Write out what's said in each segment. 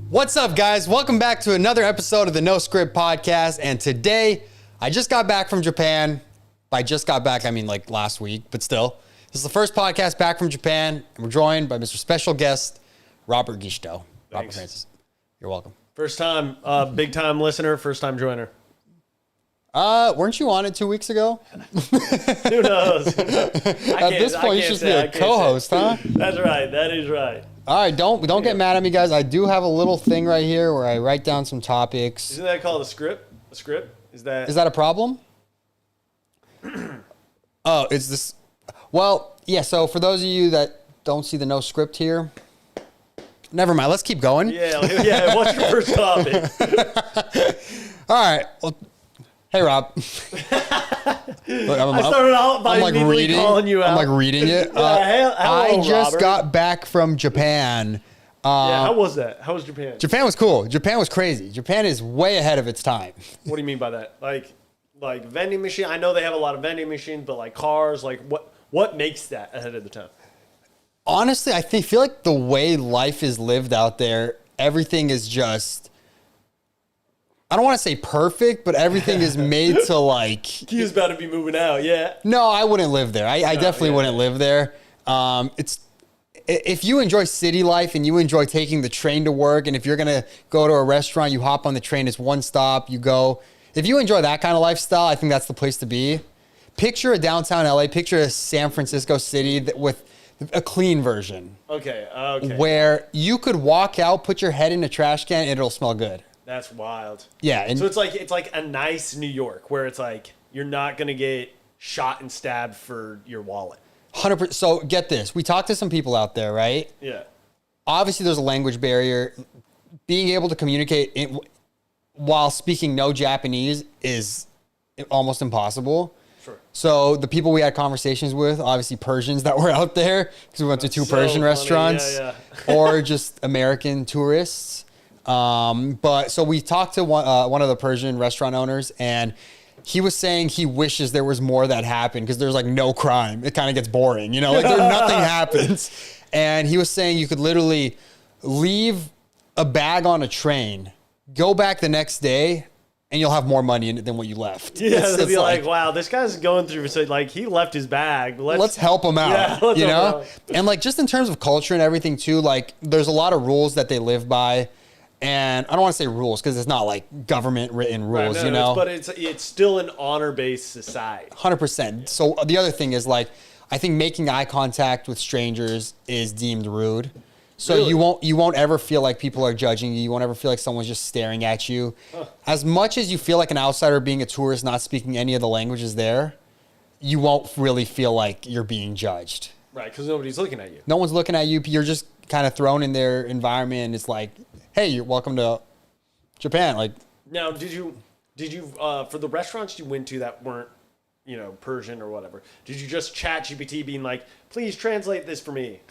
What's up, guys? Welcome back to another episode of the No Script Podcast. And today, I just got back from Japan. By just got back, I mean like last week, but still. This is the first podcast back from Japan, and we're joined by Mr. Special Guest, Robert Gisto. Robert Francis. You're welcome. First time, big time listener, first time joiner. Weren't you on it 2 weeks ago? Who knows? At this point, you should just be a co-host, huh? That's right. That is right. All right, don't get mad at me, guys. I do have a little thing right here where I write down some topics. Isn't that called a script? A script? Is that a problem? Oh, is this? Well, yeah. So for those of you that don't see the no script here, never mind. Let's keep going. Yeah. What's your first topic? All right. Well, hey, Rob. Look, I started out by immediately calling you out. I'm like reading it. Hello, I just Robert. got back from Japan. How was that? How was Japan? Japan was cool. Japan was crazy. Japan is way ahead of its time. What do you mean by that? Like vending machine? I know they have a lot of vending machines, but like cars, like what makes that ahead of the time? Honestly, I feel like the way life is lived out there, everything is just, I don't want to say perfect, but everything is made to like. He's about to be moving out, yeah. No, I wouldn't live there. I definitely wouldn't live there. If you enjoy city life and you enjoy taking the train to work, and if you're going to go to a restaurant, you hop on the train, it's one stop, you go. If you enjoy that kind of lifestyle, I think that's the place to be. Picture a downtown LA, picture a San Francisco city with a clean version. Okay. Where you could walk out, put your head in a trash can, and it'll smell good. That's wild. Yeah. And so it's like a nice New York where it's like you're not going to get shot and stabbed for your wallet. 100%. So get this. We talked to some people out there, right? Yeah. Obviously, there's a language barrier. Being able to communicate while speaking no Japanese is almost impossible. Sure. So the people we had conversations with, obviously Persians that were out there, because we went to two Persian restaurants, or just American tourists. But so we talked to one of the Persian restaurant owners, and he was saying he wishes there was more that happened because there's like no crime. It kind of gets boring, like nothing happens. And he was saying you could literally leave a bag on a train, go back the next day, and you'll have more money in it than what you left. Yeah, they'll be like, wow, this guy's going through, so like he left his bag. Let's help him out, Yeah, help him out. And like just in terms of culture and everything too, like there's a lot of rules that they live by. And I don't want to say rules because it's not like government written rules, right, but it's still an honor-based society. 100%. So the other thing is like, I think making eye contact with strangers is deemed rude. So really? you won't ever feel like people are judging you. You won't ever feel like someone's just staring at you. Huh. As much as you feel like an outsider being a tourist, not speaking any of the languages there, you won't really feel like you're being judged. Right, because nobody's looking at you. No one's looking at you. You're just kind of thrown in their environment, and it's like, hey, you're welcome to Japan. Like, now, did you for the restaurants you went to that weren't, Persian or whatever, did you just chat GPT being like, please translate this for me?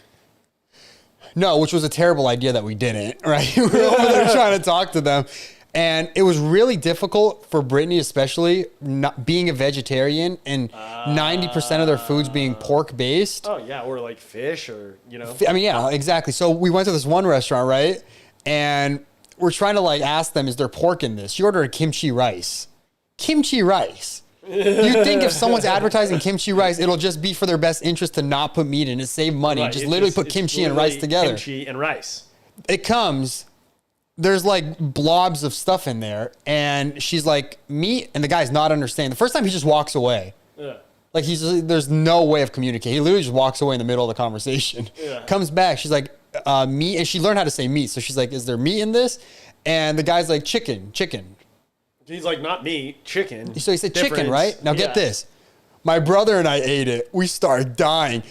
No, which was a terrible idea that we didn't, right? We were over there trying to talk to them. And it was really difficult for Brittany, especially not being a vegetarian and 90% of their foods being pork based. Oh yeah. Or like fish or, I mean, yeah, exactly. So we went to this one restaurant, right? And we're trying to like ask them, is there pork in this? She ordered a kimchi rice. Kimchi rice. You'd think if someone's advertising kimchi rice, it'll just be for their best interest to not put meat in it, save money. Right. Just literally put kimchi and rice together. Kimchi and rice. It comes, there's like blobs of stuff in there, and she's like, meat, and the guy's not understanding. The first time he just walks away. Yeah. Like there's no way of communicating. He literally just walks away in the middle of the conversation. Yeah. Comes back, she's like, meat, and she learned how to say meat. So she's like, is there meat in this? And the guy's like, chicken. He's like, not meat, chicken. So he said chicken, right? Now get this. My brother and I ate it. We started dying.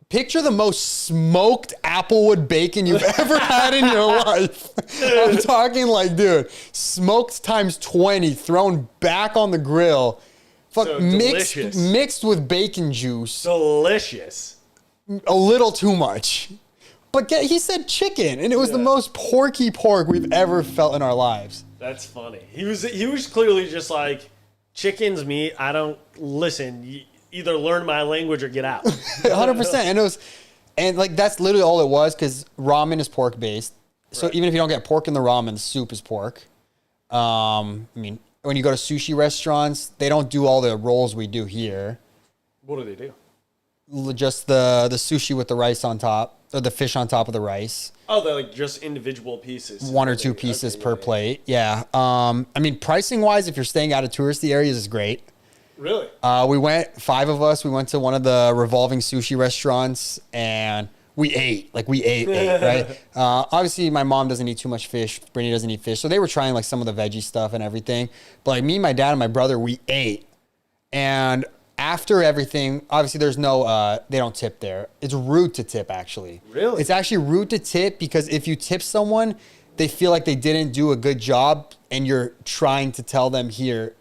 Picture the most smoked applewood bacon you've ever had in your life. I'm talking like, dude, smoked times 20, thrown back on the grill. Mixed with bacon juice. Delicious. A little too much. But he said chicken, and it was the most porky pork we've ever felt in our lives. That's funny. He was clearly just like, chicken's meat. I don't listen. You either learn my language or get out. 100%. And like that's literally all it was, because ramen is pork based. So even if you don't get pork in the ramen, the soup is pork. I mean, when you go to sushi restaurants, they don't do all the rolls we do here. What do they do? Just the sushi with the rice on top, or the fish on top of the rice. Oh, they're like just individual pieces. One or two pieces per plate. Yeah. I mean, pricing wise, if you're staying out of touristy areas, is great. Really? We went, 5 of us. We went to one of the revolving sushi restaurants, and we ate. Like we ate, right? Obviously, my mom doesn't eat too much fish. Brittany doesn't eat fish, so they were trying like some of the veggie stuff and everything. But like me, my dad, and my brother, we ate, and after everything, obviously there's no, they don't tip there. It's rude to tip, actually. Really? It's actually rude to tip, because if you tip someone, they feel like they didn't do a good job, and you're trying to tell them, here,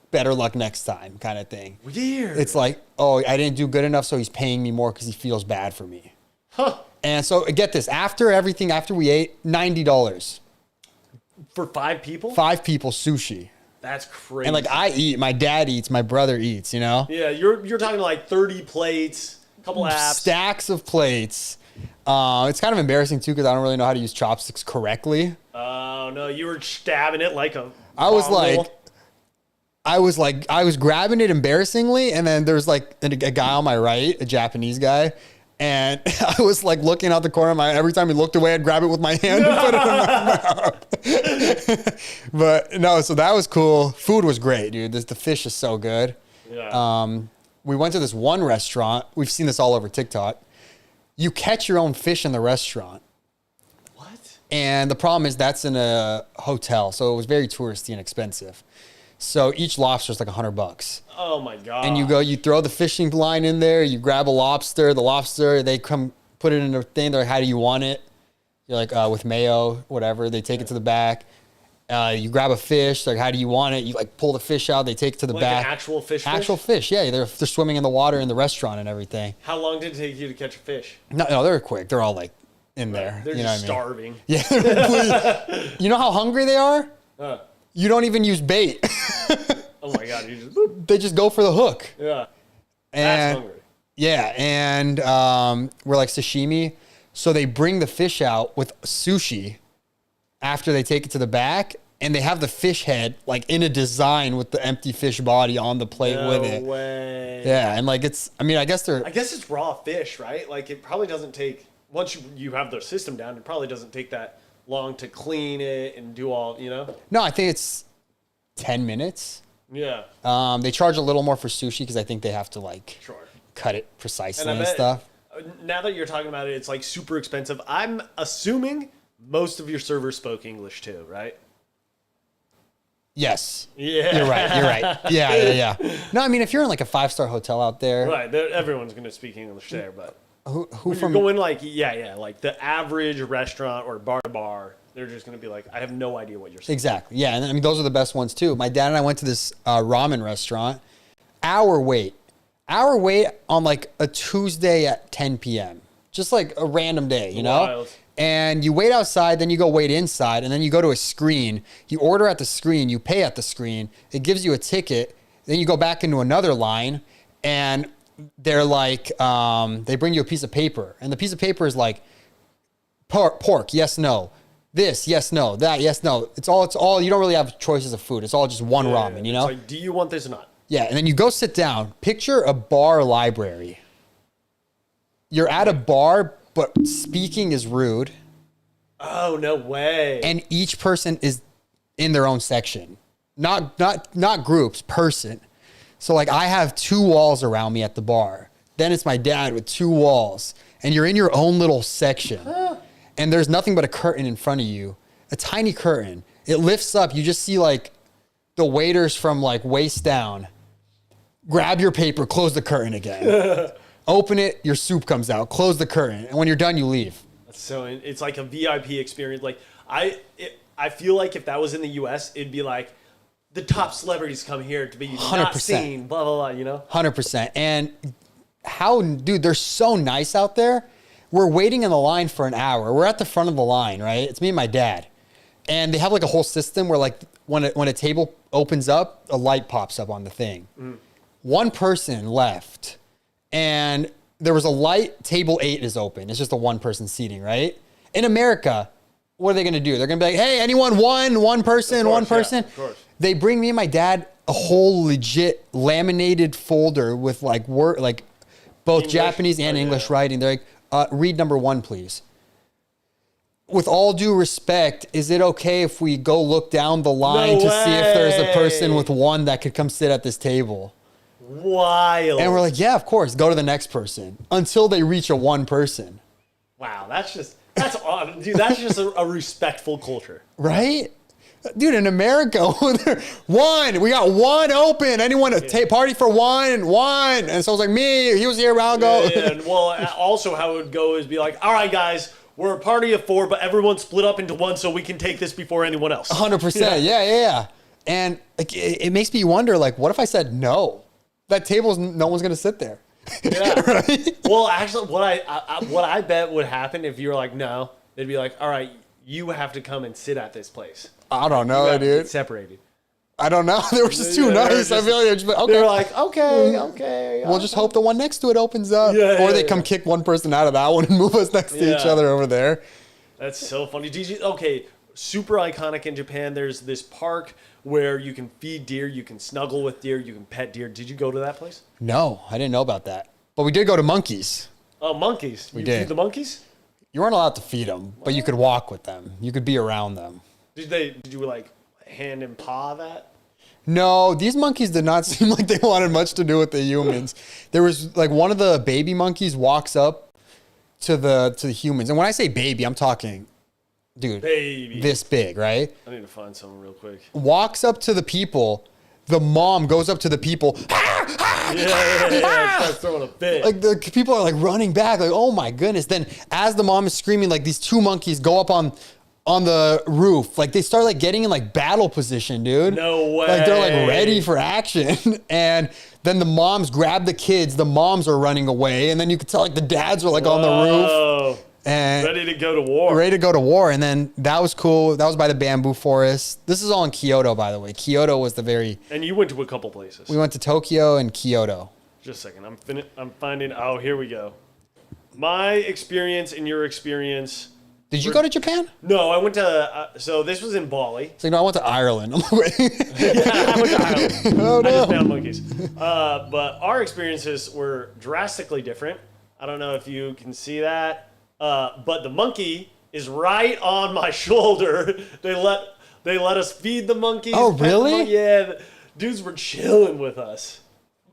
better luck next time, kind of thing. Weird. It's like, oh, I didn't do good enough, so he's paying me more because he feels bad for me. Huh. And so get this, after everything, after we ate, $90. For 5 people? 5 people, sushi. That's crazy. And like I eat, my dad eats, my brother eats, you know? Yeah, you're talking like 30 plates, a couple apps. Stacks of plates. It's kind of embarrassing too, because I don't really know how to use chopsticks correctly. Oh no, you were stabbing it like a I was bottle. like, I was grabbing it embarrassingly, and then there's like a guy on my right, a Japanese guy, and I was like looking out the corner of my, every time he looked away, I'd grab it with my hand and put it in my mouth. But no, so that was cool. Food was great, dude. The fish is so good. Yeah. We went to this one restaurant. We've seen this all over TikTok. You catch your own fish in the restaurant. What? And the problem is that's in a hotel, so it was very touristy and expensive. So each lobster is like $100. Oh my god! And you throw the fishing line in there. You grab a lobster. The lobster, they come put it in a thing. They're like, "How do you want it?" You're like, "With mayo, whatever." They take it to the back. You grab a fish. Like, "How do you want it?" You like pull the fish out. They take it to the back. An actual fish. Actual fish. Yeah, they're swimming in the water in the restaurant and everything. How long did it take you to catch a fish? No, they're quick. They're all like in there. They're you just know what I mean? starving. Yeah. You know how hungry they are? You don't even use bait. Oh my god! They just go for the hook. Yeah. And, that's hungry. Yeah, and we're like sashimi. So they bring the fish out with sushi after they take it to the back, and they have the fish head like in a design with the empty fish body on the plate with it. No way. Yeah, and like I guess it's raw fish, right? Like it probably doesn't take, once you have the system down, it probably doesn't take that long to clean it and do all, you know? No, I think it's 10 minutes. Yeah. They charge a little more for sushi because I think they have to like cut it precisely and stuff. Now that you're talking about it, it's like super expensive. I'm assuming most of your servers spoke English too, right? Yes. Yeah. You're right. Yeah. No, I mean, if you're in like a 5-star hotel out there. Right. Everyone's going to speak English there, but who when from you're going like, like the average restaurant or bar to bar, they're just going to be like, I have no idea what you're saying. Exactly. Yeah. And I mean, those are the best ones too. My dad and I went to this ramen restaurant. Hour wait on like a Tuesday at 10 p.m. Just like a random day, you know? Wild. And you wait outside, then you go wait inside, and then you go to a screen. You order at the screen, you pay at the screen. It gives you a ticket. Then you go back into another line, and they're like, they bring you a piece of paper. And the piece of paper is like, pork, yes, no. This, yes, no. That, yes, no. It's all, you don't really have choices of food. It's all just one ramen, you know? It's like, do you want this or not? Yeah, and then you go sit down. Picture a bar library. You're at a bar, but speaking is rude. Oh, no way. And each person is in their own section. Not groups, person. So like I have 2 walls around me at the bar. Then it's my dad with 2 walls. And you're in your own little section. And there's nothing but a curtain in front of you. A tiny curtain. It lifts up. You just see like the waiters from like waist down. Grab your paper, close the curtain again. Open it, your soup comes out. Close the curtain. And when you're done, you leave. So it's like a VIP experience. Like I feel like if that was in the US, it'd be like the top celebrities come here to be 100%. Not seen, blah, blah, blah, you know? 100%. And dude, they're so nice out there. We're waiting in the line for an hour. We're at the front of the line, right? It's me and my dad. And they have like a whole system where like when a table opens up, a light pops up on the thing. One person left. And there was a light. Table 8 is open. It's just a one-person seating, right? In America, what are they going to do? They're going to be like, hey, anyone, one person, one person. Yeah, of course. They bring me and my dad a whole legit laminated folder with like both English, Japanese and English writing. They're like, read number 1, please. With all due respect, is it okay if we go look down the line to see if there's a person with 1 that could come sit at this table? Wild. And we're like, yeah, of course. Go to the next person until they reach a 1 person. Wow, that's odd. Dude, that's just a respectful culture. Right? Dude, in America, 1, we got 1 open. Anyone party for 1? And so I was like, me, he was here, I'll go. Yeah, and well, also how it would go is be like, all right, guys, we're a party of 4, but everyone split up into 1 so we can take this before anyone else. 100%. Yeah. And like, it makes me wonder, like, what if I said no? That table's, no one's going to sit there. Yeah. Right? Well, actually, what I bet would happen if you were like, no, they'd be like, all right, you have to come and sit at this place. I don't know, dude. Separated. I don't know. They were just too nice. I feel like they're like, okay. We'll just hope the one next to it opens up. Or they come kick one person out of that one and move us next to each other over there. That's so funny. Super iconic in Japan. There's this park where you can feed deer, you can snuggle with deer, you can pet deer. Did you go to that place? No, I didn't know about that. But we did go to monkeys. Oh, monkeys. We did. Feed the monkeys? You weren't allowed to feed them, but you could walk with them. You could be around them. Did you like hand and paw that? No, these monkeys did not seem like they wanted much to do with the humans. There was like one of the baby monkeys walks up to the humans. And when I say baby, I'm talking, dude, this big, right? I need to find someone real quick. Walks up to the people. The mom goes up to the people. Starts throwing a fit. Like the people are like running back, like, oh my goodness. Then as the mom is screaming, like these 2 monkeys go up on the roof. Like they start like getting in like battle position, dude. No way. Like they're like ready for action. And then the moms grab the kids. The moms are running away. And then you could tell like the dads are like on the roof. And ready to go to war. Ready to go to war. And then that was cool. That was by the bamboo forest. This is all in Kyoto, by the way. Kyoto was the very... And you went to a couple places. We went to Tokyo and Kyoto. Just a second. I'm finding... Oh, here we go. My experience and your experience... Did you go to Japan? No, I went to... so this was in Bali. It's like, no, I went to Ireland. I'm like, I went to Ireland. Oh, no. I just found monkeys. But our experiences were drastically different. I don't know if you can see that. But the monkey is right on my shoulder. They let us feed the monkeys. Oh, really? Yeah, the dudes were chilling with us.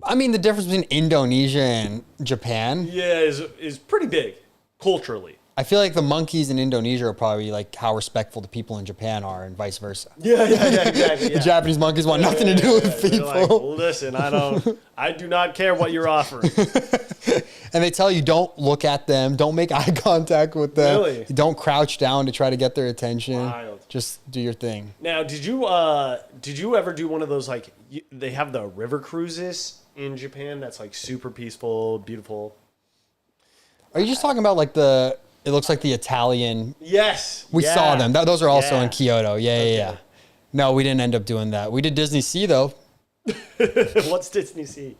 I mean, the difference between Indonesia and Japan. Yeah, is pretty big culturally. I feel like the monkeys in Indonesia are probably like how respectful the people in Japan are, and vice versa. Yeah, exactly. The Japanese monkeys want nothing to do with people. Like, listen, I do not care what you're offering. And they tell you don't look at them, don't make eye contact with them. Really? Don't crouch down to try to get their attention. Wild. Just do your thing. Now, did you ever do one of those like they have the river cruises in Japan? That's like super peaceful, beautiful. Are you just talking about like it looks like the Italian. Yes. We saw them. Those are also in Kyoto. Yeah. No, we didn't end up doing that. We did Disney Sea though. What's Disney Sea?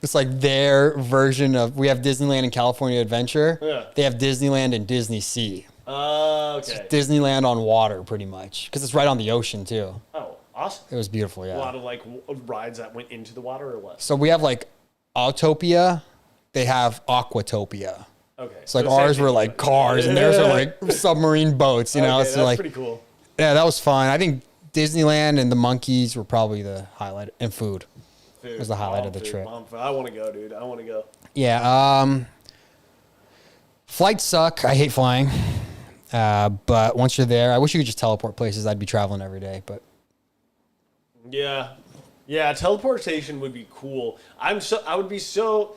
It's like their version of, we have Disneyland and California Adventure. Yeah. They have Disneyland and Disney Sea. Okay. Disneyland on water pretty much. Because it's right on the ocean too. Oh, awesome. It was beautiful, yeah. A lot of like rides that went into the water or what? So we have like Autopia. They have Aquatopia. Okay. So like ours were like cars and theirs are like submarine boats, you know? Okay, so that's like, pretty cool. Yeah, that was fun. I think Disneyland and the monkeys were probably the highlight, and food. It was the highlight of the trip. I want to go, dude. I want to go. Yeah. Flights suck. I hate flying. But once you're there, I wish you could just teleport places. I'd be traveling every day, but. Yeah. Teleportation would be cool. I would be so.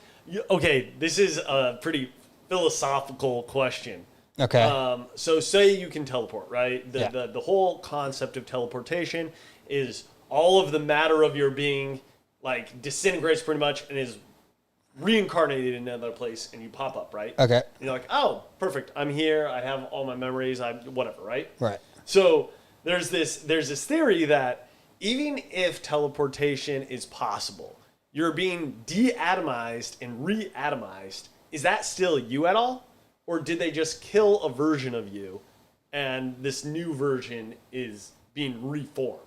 Okay, this is a pretty philosophical question. Okay. So say you can teleport, right? The whole concept of teleportation is all of the matter of your being like disintegrates pretty much and is reincarnated in another place, and you pop up, right? Okay. And you're like, oh, perfect. I'm here. I have all my memories. Whatever, right? Right. So there's this theory that even if teleportation is possible, you're being de-atomized and re-atomized is that still you at all? Or did they just kill a version of you and this new version is being reformed?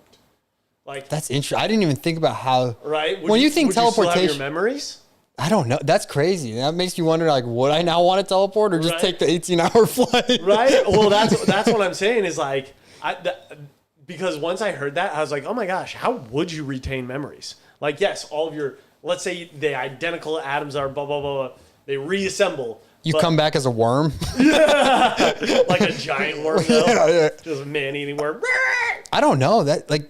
Like, that's interesting. I didn't even think about how. Right? When you think teleportation, you still have your memories? I don't know. That's crazy. That makes you wonder, like, would I now want to teleport or just take the 18-hour flight? Right? Well, that's what I'm saying is like, because once I heard that, I was like, oh my gosh, how would you retain memories? Like, yes, all of your, let's say the identical atoms are blah, blah, blah, blah. They reassemble. You come back as a worm? Like a giant worm, though. Yeah. Just a man-eating worm. I don't know. That, like,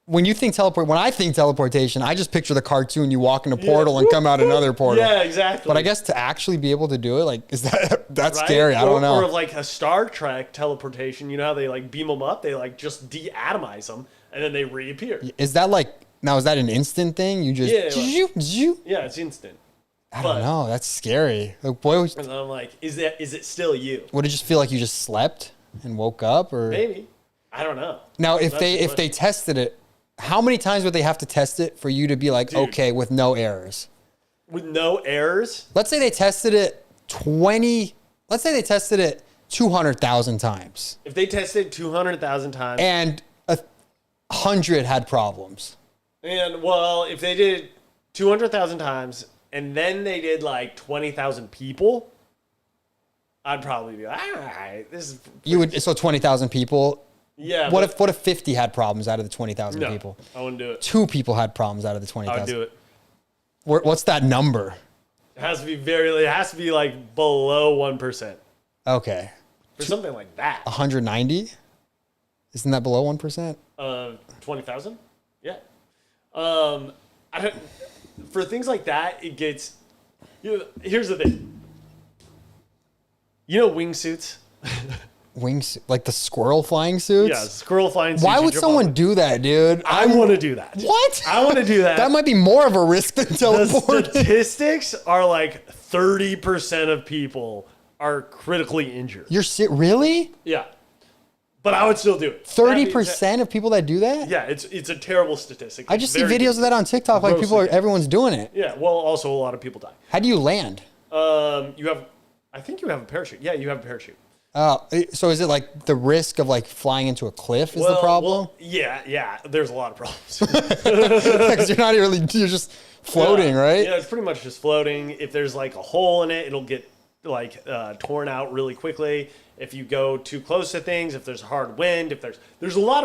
when you think when I think teleportation, I just picture the cartoon. You walk in a portal and come out another portal. Yeah, exactly. But I guess to actually be able to do it, like, that's scary. I don't know. Or like a Star Trek teleportation. You know how they like beam them up? They like just de-atomize them and then they reappear. Is that like, now is that an instant thing? You just, yeah, it's instant. I don't know. That's scary. Like, boy, and I'm like, is it still you? Would it just feel like you just slept and woke up, or maybe? I don't know. Now, if they tested it, how many times would they have to test it for you to be like, okay, with no errors? With no errors? Let's say they tested it 200,000 times. If they tested 200,000 times. And 100 had problems. And, well, if they did 200,000 times and then they did like 20,000 people, I'd probably be like, all right, this is... So 20,000 people... Yeah. What if 50 had problems out of the 20,000 people? I wouldn't do it. 2 people had problems out of the 20,000. I would do it. What's that number? It has to be like below 1%. Okay. For something like that. 190? Isn't that below 1%? 20,000? Yeah. For things like that, it gets... here's the thing. You know wingsuits? Wings, like the squirrel flying suits? Yeah, squirrel flying suits. Why would someone do that, dude? I want to do that. What? I want to do that. That might be more of a risk than teleporting. The statistics are like 30% of people are critically injured. Really? Yeah. But I would still do it. 30% of people that do that? Yeah, it's a terrible statistic. I just see videos of that on TikTok. Like everyone's doing it. Yeah, well, also a lot of people die. How do you land? I think you have a parachute. Yeah, you have a parachute. So is it like the risk of like flying into a cliff is the problem? Well, yeah. There's a lot of problems. Because you're just floating, right? Yeah, it's pretty much just floating. If there's like a hole in it, it'll get like torn out really quickly. If you go too close to things, if there's a hard wind, if there's a lot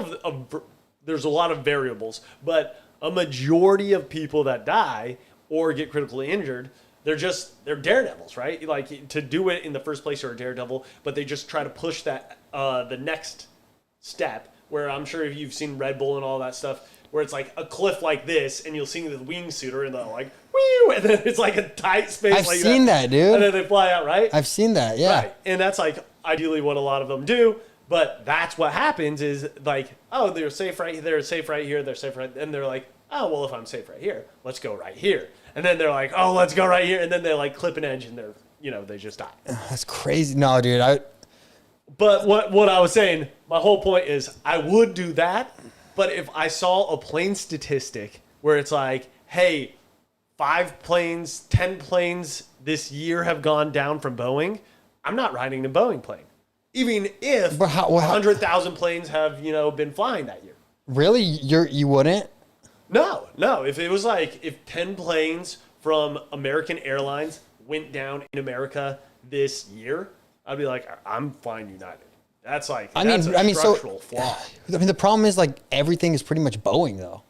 of variables, but a majority of people that die or get critically injured, they're daredevils, right? Like, to do it in the first place, you're a daredevil, but they just try to push that the next step, where I'm sure if you've seen Red Bull and all that stuff, where it's like a cliff like this, and you'll see the wingsuiter, and they're like, whew, and then it's like a tight space. I've seen that, dude. And then they fly out, right? I've seen that, yeah. Right. And that's like ideally what a lot of them do, but that's what happens is like, oh, they're safe right here, they're safe right here, they're safe right, and they're like, oh, well, if I'm safe right here, let's go right here. And then they're like, oh, let's go right here. And then they like clip an edge and they just die. That's crazy. No, dude. But what I was saying, my whole point is I would do that. But if I saw a plane statistic where it's like, hey, 5 planes, 10 planes this year have gone down from Boeing, I'm not riding a Boeing plane. Even if 100,000 planes have, been flying that year. Really? You wouldn't? No. If it was like, if 10 planes from American Airlines went down in America this year, I'd be like, I'm flying United. That's like, that's a structural flaw. I mean, the problem is like everything is pretty much Boeing though.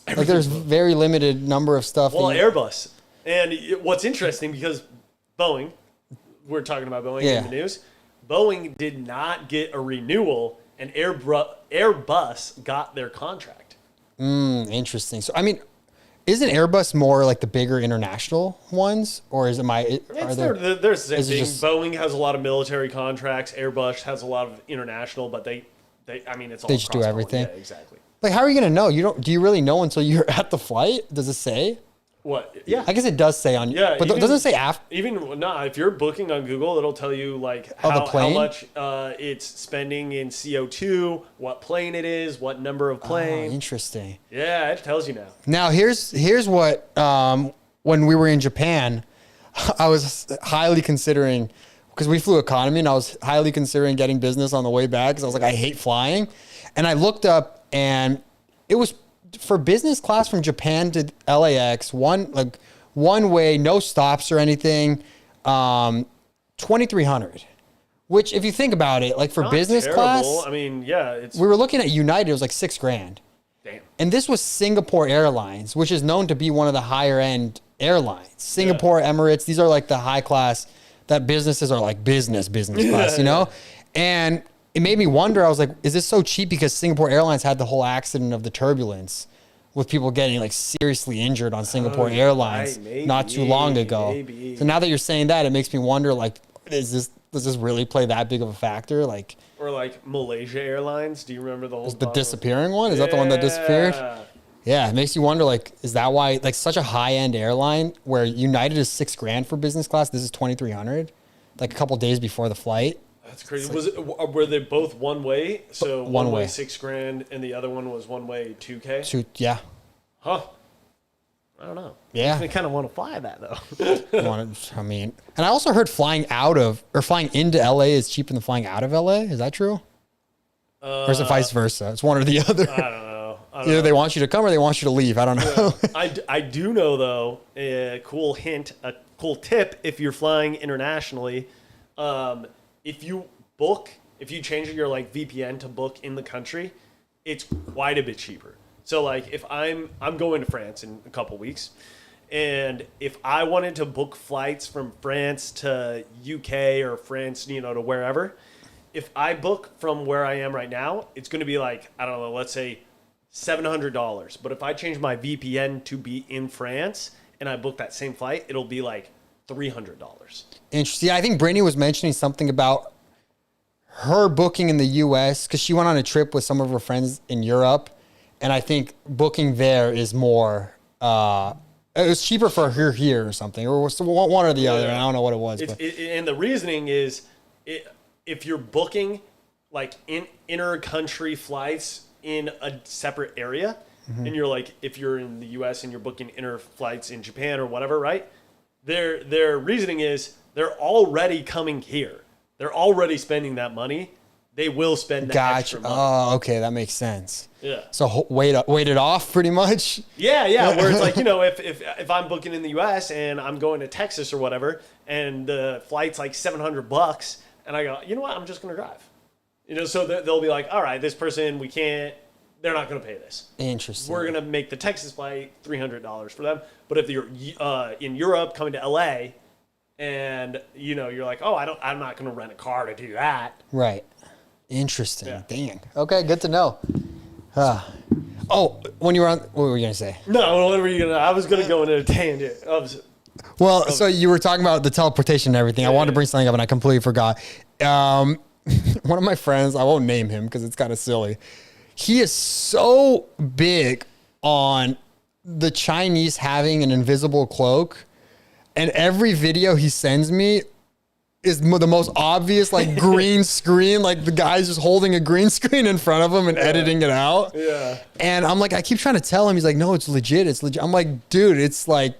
Like there's very limited number of stuff. Well, Airbus. And what's interesting, because Boeing, we're talking about Boeing in the news, Boeing did not get a renewal, and Airbus got their contract. Interesting. So, I mean, isn't Airbus more like the bigger international ones, or is it they're the same thing. Boeing has a lot of military contracts. Airbus has a lot of international, but it's all. They just do everything. Yeah, exactly. Like, how are you gonna know? Do you really know until you're at the flight? Does it say? What? Yeah. I guess it does say on. Yeah. But doesn't it say after? If you're booking on Google, it'll tell you like how much it's spending in CO2, what plane it is, what number of plane. Oh, interesting. Yeah, it tells you now. Now here's what when we were in Japan, I was highly considering, because we flew economy, and I was highly considering getting business on the way back, because I was like, I hate flying. And I looked up, and it was for business class from Japan to LAX, one way, no stops or anything, 2,300. Which, if you think about it, like for Not business terrible. class, I mean, yeah, it's we were looking at United. It was like $6,000. damn. And this was Singapore Airlines, which is known to be one of the higher end airlines. Singapore, Emirates, these are like the high class that businesses are like business class, you know? And it made me wonder, I was like, is this so cheap because Singapore Airlines had the whole accident of the turbulence with people getting like seriously injured on Singapore Airlines not too long ago. Maybe. So now that you're saying that, it makes me wonder, like, does this really play that big of a factor? Like, or like Malaysia Airlines. Do you remember the whole the disappearing one? Is that the one that disappeared? Yeah, it makes you wonder, like, is that why, like, such a high-end airline where United is $6,000 for business class, this is 2,300, like a couple days before the flight? That's crazy. Were they both one way? So One way. $6,000, and the other one was one way $2,000. Yeah. Huh. I don't know. Yeah. I kind of want to fly that though. I mean, and I also heard flying into LA is cheaper than flying out of LA. Is that true? Or is it vice versa? It's one or the other. I don't know. Either they want you to come or they want you to leave. I don't know. I do know though, a cool tip if you're flying internationally, if you change your like VPN to book in the country, it's quite a bit cheaper. So like if I'm going to France in a couple weeks, and if I wanted to book flights from France to UK or France, to wherever, if I book from where I am right now, it's going to be like, I don't know, let's say $700. But if I change my VPN to be in France and I book that same flight, it'll be like $300. Interesting. I think Brittany was mentioning something about her booking in the US because she went on a trip with some of her friends in Europe. And I think booking there is more, it was cheaper for her here or something, or one or the other. I don't know what it was. And the reasoning is, if you're booking like inter-country flights in a separate area, and you're like, if you're in the U.S. and you're booking inter flights in Japan or whatever, right? Their reasoning is they're already coming here. They're already spending that money. They will spend that extra money. Oh, okay, that makes sense. Yeah. So wait it off pretty much. Yeah. Where it's like, if I'm booking in the U.S. and I'm going to Texas or whatever, and the flight's like $700, and I go, you know what, I'm just gonna drive. So they'll be like, all right, this person they're not gonna pay this. Interesting. We're gonna make the Texas flight $300 for them. But if you're in Europe coming to L.A. and you're like, oh, I'm not gonna rent a car to do that. Right. Interesting. Yeah. Dang. Okay, good to know. When you were on, what were you gonna say? No, what were you gonna? I was gonna go into a tangent. So you were talking about the teleportation and everything. I wanted to bring something up and I completely forgot. One of my friends, I won't name him because it's kind of silly. He is so big on the Chinese having an invisible cloak, and every video he sends me is the most obvious, like, green screen. Like, the guy's just holding a green screen in front of him and editing it out. Yeah. And I'm like, I keep trying to tell him. He's like, no, it's legit. It's legit. I'm like, dude, it's like,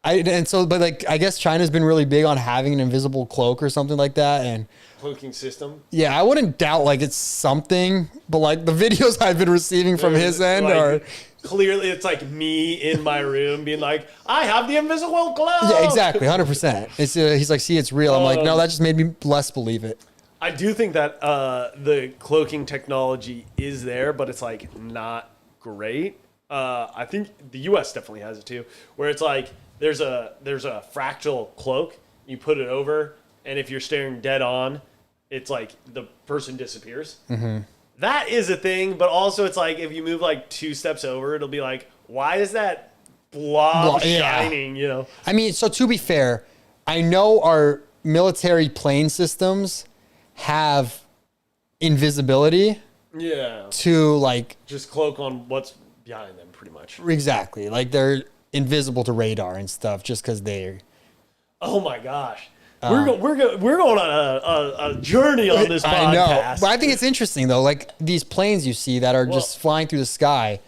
I guess China's been really big on having an invisible cloak or something like that. And Cloaking system. yeah, I wouldn't doubt, like, it's something, but, like, the videos I've been receiving from his end are... Clearly, it's like me in my room being like, I have the invisible cloak. Yeah, exactly, 100%. He's like, see, it's real. I'm like, no, that just made me less believe it. I do think that the cloaking technology is there, but it's like not great. I think the U.S. definitely has it too, where it's like there's a fractal cloak. You put it over, and if you're staring dead on, it's like the person disappears. Mm-hmm. That is a thing, but also it's like if you move like 2 steps over, it'll be like, why is that blob shining? I mean, so to be fair, I know our military plane systems have invisibility. Yeah. To like just cloak on what's behind them, pretty much. Exactly, like they're invisible to radar and stuff, just because they're. Oh my gosh. We're going on a journey on this podcast. I know, but I think it's interesting though. Like these planes you see that are just flying through the sky,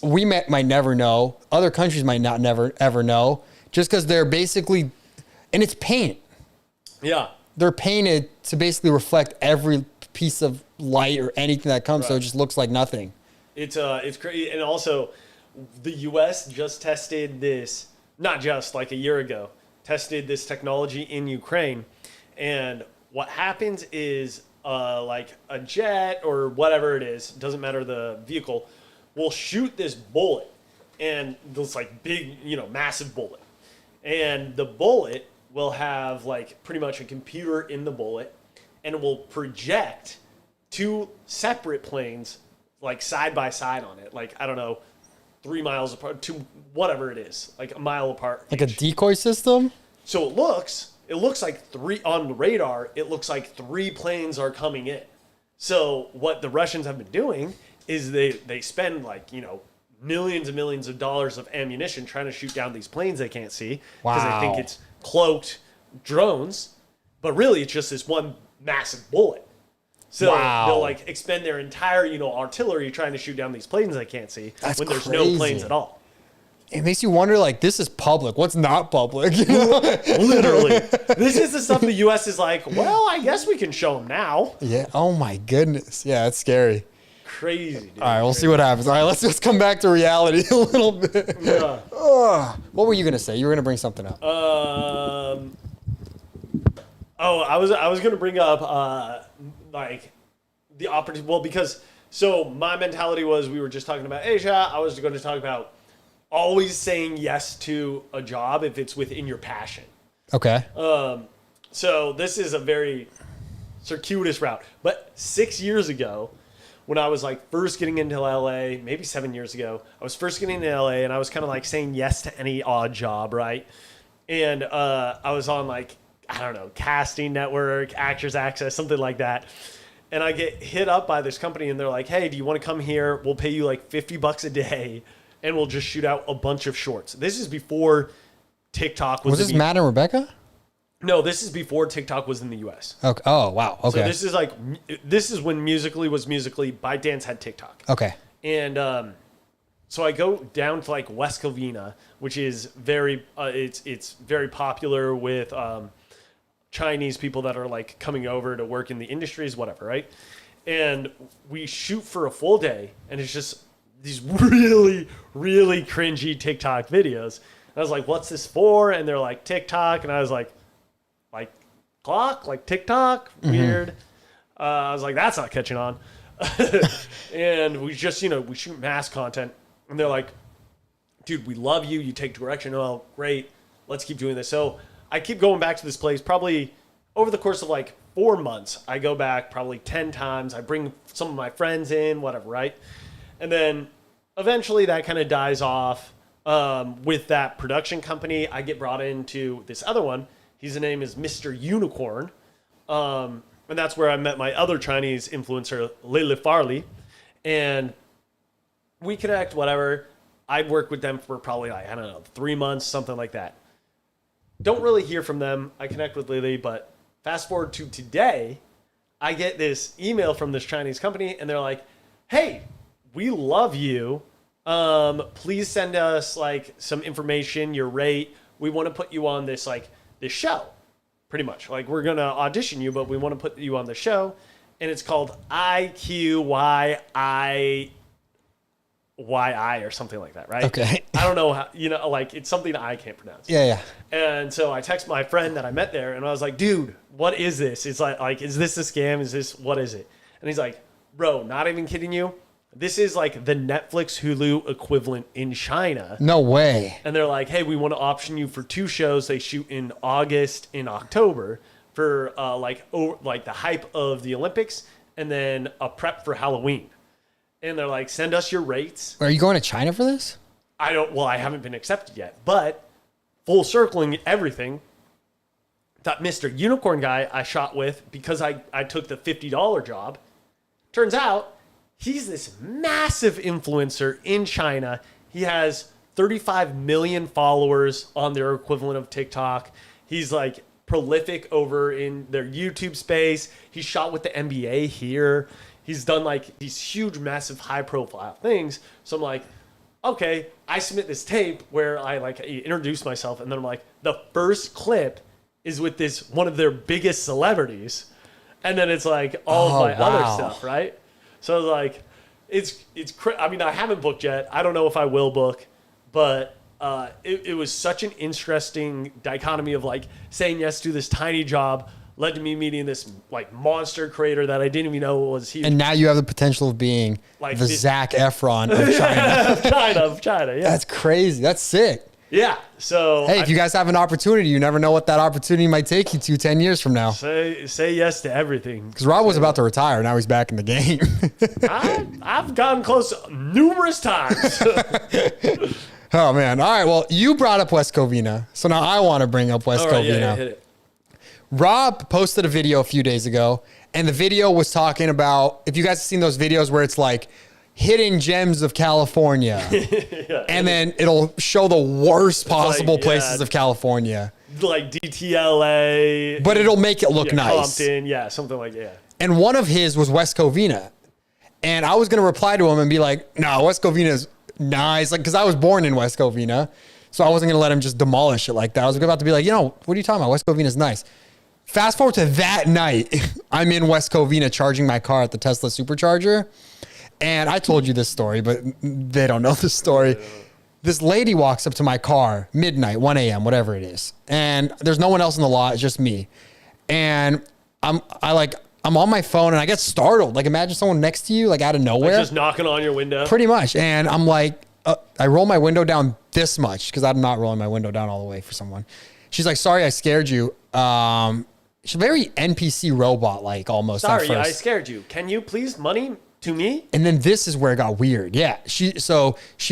we might never know. Other countries might not ever know, just because they're basically And it's paint. Yeah. They're painted to basically reflect every piece of light or anything that comes, so it just looks like nothing. It's crazy. And also, the U.S. just tested this, not just like a year ago, tested this technology in Ukraine. And what happens is like a jet or whatever it is, doesn't matter the vehicle, will shoot this bullet. And this like big, massive bullet. And the bullet will have like pretty much a computer in the bullet, and it will project 2 separate planes like side by side on it. Like, I don't know, 3 miles apart, 2, whatever it is, like a mile apart. Like a decoy system? So it looks like 3 on the radar. It looks like 3 planes are coming in. So what the Russians have been doing is they spend like, millions and millions of dollars of ammunition trying to shoot down these planes they can't see because they think it's cloaked drones, but really it's just this one massive bullet. So they'll like expend their entire, artillery trying to shoot down these planes they can't see when there's no planes at all. It makes you wonder, like, this is public. What's not public? Literally. This is the stuff the U.S. is like, well, I guess we can show them now. Yeah. Oh, my goodness. Yeah, it's scary. Crazy, dude. All right, we'll see what happens. All right, let's come back to reality a little bit. Yeah. What were you going to say? You were going to bring something up. I was going to bring up, like, the opportunity. Well, because, so my mentality was, we were just talking about Asia. I was going to talk about always saying yes to a job if it's within your passion. Okay. So this is a very circuitous route. But 6 years ago, when I was like first getting into LA, maybe 7 years ago, I was first getting into LA, and I was kind of like saying yes to any odd job, right? And I was on like, I don't know, Casting Network, Actors Access, something like that. And I get hit up by this company, and they're like, hey, do you want to come here? We'll pay you like $50 a day, and we'll just shoot out a bunch of shorts. This is before TikTok was. Was this Matt and Rebecca? No, this is before TikTok was in the U.S. Okay. Oh, wow. Okay. So this is when Musical.ly was Musical.ly. ByteDance had TikTok. Okay. And so I go down to like West Covina, which is very it's very popular with Chinese people that are like coming over to work in the industries, whatever, right? And we shoot for a full day, and it's just these really, really cringy TikTok videos. And I was like, what's this for? And they're like, TikTok. And I was like clock, like TikTok, weird. I was like, that's not catching on. And we just, we shoot mass content. And they're like, dude, we love you. You take direction. Oh, great. Let's keep doing this. So I keep going back to this place probably over the course of like 4 months. I go back probably 10 times. I bring some of my friends in, whatever, right? And then eventually that kind of dies off with that production company. I get brought into this other one. His name is Mr. Unicorn. And that's where I met my other Chinese influencer, Lily Farley. And we connect, whatever. I'd work with them for probably, like, I don't know, 3 months, something like that. Don't really hear from them. I connect with Lily, but fast forward to today, I get this email from this Chinese company, and they're like, hey, we love you. Please send us, like, some information, your rate. We want to put you on this, like, this show, pretty much. Like, we're going to audition you, but we want to put you on the show. And it's called IQYI or something like that, right? Okay. I don't know how, like, it's something I can't pronounce. Yeah. And so I text my friend that I met there, and I was like, dude, what is this? It's like, is this a scam? What is it? And he's like, bro, not even kidding you. This is like the Netflix Hulu equivalent in China. No way. And they're like, hey, we want to option you for 2 shows. They shoot in August, in October for like the hype of the Olympics, and then a prep for Halloween. And they're like, send us your rates. Are you going to China for this? I haven't been accepted yet, but full circling everything, that Mr. Unicorn guy I shot with, because I took the $50 job, turns out he's this massive influencer in China. He has 35 million followers on their equivalent of TikTok. He's like prolific over in their YouTube space. He shot with the NBA here. He's done like these huge, massive, high profile things. So I'm like, okay, I submit this tape where I like introduce myself, and then I'm like, the first clip is with this one of their biggest celebrities, and then it's like all of my other stuff, right? So like, I mean, I haven't booked yet. I don't know if I will book, but it was such an interesting dichotomy of like saying yes to this tiny job led to me meeting this like monster creator that I didn't even know was huge. And now you have the potential of being like the Zac Efron of China. Yeah. That's crazy. That's sick. Yeah. So hey, if you guys have an opportunity, you never know what that opportunity might take you to 10 years from now. Say yes to everything. Because Rob was about to retire. Now he's back in the game. I've gotten close numerous times. Oh, man. All right. Well, you brought up West Covina. So now I want to bring up West Covina. Yeah, hit it. Rob posted a video a few days ago, and the video was talking about, if you guys have seen those videos where it's like hidden gems of California, and then it'll show the worst possible places of California. Like DTLA. But it'll make it look nice. Compton, something like that. And one of his was West Covina. And I was going to reply to him and be like, no, West Covina is nice. Like, because I was born in West Covina. So I wasn't going to let him just demolish it like that. I was about to be like, what are you talking about? West Covina is nice. Fast forward to that night, I'm in West Covina charging my car at the Tesla supercharger. And I told you this story, but they don't know this story. This lady walks up to my car, midnight, 1 a.m., whatever it is. And there's no one else in the lot, it's just me. And I'm on my phone and I get startled. Like, imagine someone next to you, like out of nowhere. Like just knocking on your window. Pretty much. And I'm like, I roll my window down this much because I'm not rolling my window down all the way for someone. She's like, sorry, I scared you. She's very NPC robot-like almost. Sorry, I scared you. Can you please money to me? And then this is where it got weird. Yeah. She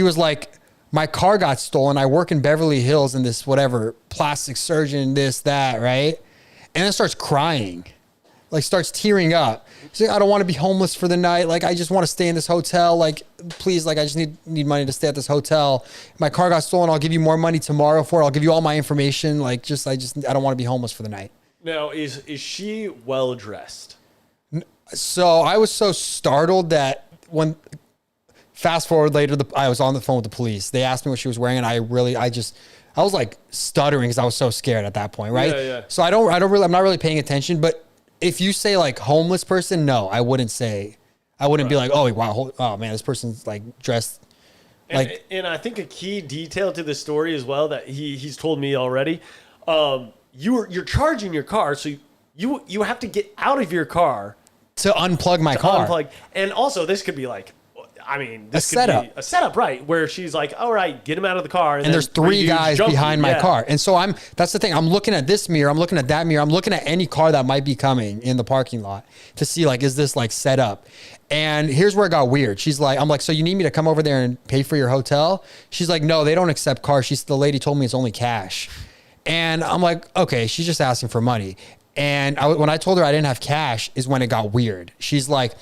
was like, my car got stolen. I work in Beverly Hills in this whatever plastic surgeon, this, that, right? And then starts crying. Like starts tearing up. She's like, I don't want to be homeless for the night. Like, I just want to stay in this hotel. Like, please, like, I just need money to stay at this hotel. My car got stolen. I'll give you more money tomorrow for it. I'll give you all my information. Like, I don't want to be homeless for the night. Now, is she well dressed? So I was so startled that when fast forward later, I was on the phone with the police. They asked me what she was wearing, and I was like stuttering because I was so scared at that point, right? Yeah. So I'm not really paying attention. But if you say like homeless person, no, I wouldn't be like, oh wow, oh man, this person's like dressed. Like, and I think a key detail to the story as well that he's told me already. You're charging your car, so you have to get out of your car to unplug my car. And also, this could be like, I mean, this could be a setup, right? Where she's like, all right, get him out of the car. And there's 3 guys behind my car. And so that's the thing. I'm looking at this mirror. I'm looking at that mirror. I'm looking at any car that might be coming in the parking lot to see like, is this like set up? And here's where it got weird. I'm like, so you need me to come over there and pay for your hotel? She's like, no, they don't accept cars. The lady told me it's only cash. And I'm like, okay, she's just asking for money. And when I told her I didn't have cash is when it got weird. She's like,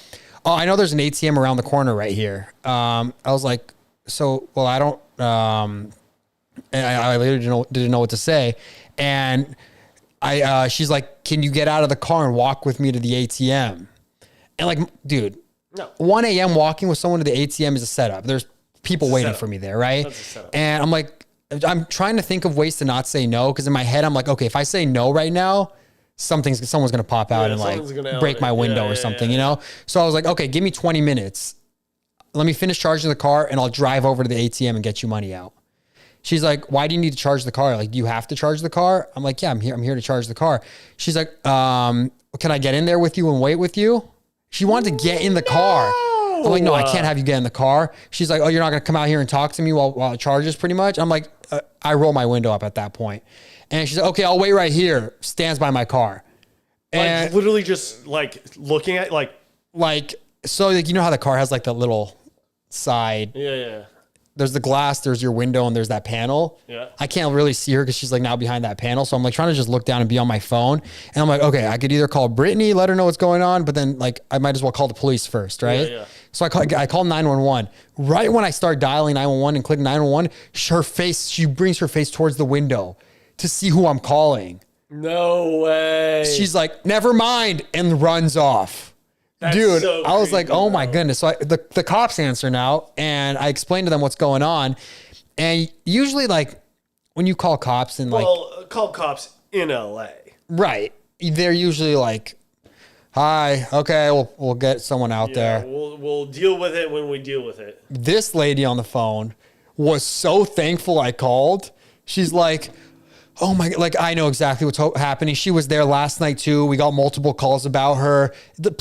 oh, I know there's an ATM around the corner right here. I was like, I don't, and I literally didn't know what to say. And she's like, can you get out of the car and walk with me to the ATM? And like, dude, no. 1 a.m. walking with someone to the ATM is a setup. There's people waiting for me there, right? That's a setup. And I'm like, I'm trying to think of ways to not say no. Cause in my head, I'm like, okay, if I say no right now, someone's going to pop out and like break my window or something, you know? So I was like, okay, give me 20 minutes. Let me finish charging the car and I'll drive over to the ATM and get you money out. She's like, why do you need to charge the car? Like, do you have to charge the car? I'm like, yeah, I'm here to charge the car. She's like, can I get in there with you and wait with you? She wanted to get in the car. I'm like, no, I can't have you get in the car. She's like, oh, you're not going to come out here and talk to me while it charges pretty much? I'm like, I roll my window up at that point. And she's like, okay, I'll wait right here. Stands by my car. And like literally just like looking at so like, you know how the car has like the little side. Yeah. There's the glass, there's your window, and there's that panel. Yeah. I can't really see her because she's like now behind that panel. So I'm like trying to just look down and be on my phone. And I'm like, okay, I could either call Brittany, let her know what's going on, but then like I might as well call the police first, right? Yeah. So I call 911. Right when I start dialing 911 and click 911, she brings her face towards the window to see who I'm calling. No way. She's like, never mind, and runs off. That's dude, so I was like, oh my bro. goodness. So the cops answer now, and I explained to them what's going on. And usually, like, when you call cops and call cops in LA. Right. They're usually like, hi, okay, we'll get someone out there. We'll deal with it when we deal with it. This lady on the phone was so thankful I called. She's like, oh my, like, I know exactly what's happening. She was there last night too. We got multiple calls about her.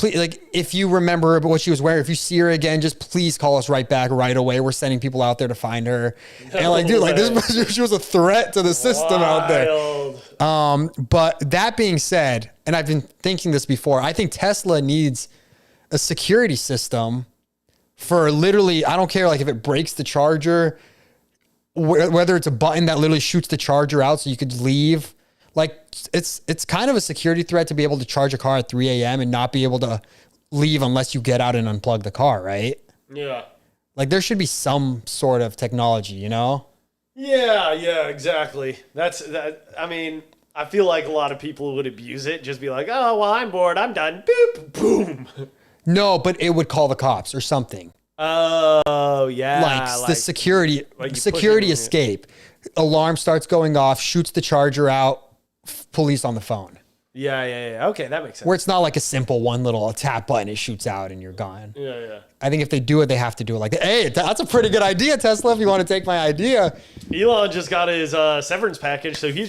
Like, if you remember what she was wearing, if you see her again, just please call us right back right away. We're sending people out there to find her. No and like, dude, like this, she was a threat to the system out there. But that being said, and I've been thinking this before, I think Tesla needs a security system for literally, I don't care like if it breaks the charger, whether it's a button that literally shoots the charger out so you could leave. Like it's kind of a security threat to be able to charge a car at 3 a.m. and not be able to leave unless you get out and unplug the car, right? Yeah. Like there should be some sort of technology, you know? Yeah, exactly. I mean, I feel like a lot of people would abuse it. Just be like, oh, well, I'm bored. I'm done. Boop, boom. No, but it would call the cops or something. Oh, yeah. Like the security escape. Alarm starts going off, shoots the charger out, police on the phone. Yeah. Okay, that makes sense. Where it's not like a simple one little tap button, it shoots out and you're gone. Yeah. I think if they do it, they have to do it like, hey, that's a pretty good idea, Tesla, if you want to take my idea. Elon just got his severance package, so he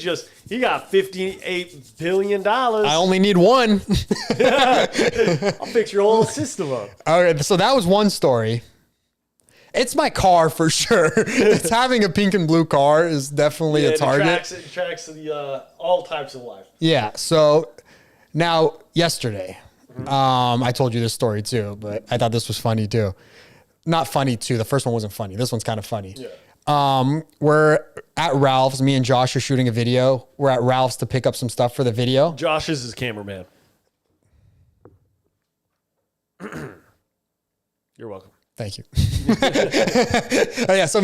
got $58 billion. I only need one. I'll fix your whole system up. All right, so that was one story. It's my car for sure. It's having a pink and blue car is definitely a target. It tracks the all types of life. Yeah. So now yesterday, I told you this story too, but I thought this was funny too. Not funny too. The first one wasn't funny. This one's kind of funny. Yeah. We're at Ralph's. Me and Josh are shooting a video. We're at Ralph's to pick up some stuff for the video. Josh is his cameraman. You're welcome. Thank you. Oh, yeah. So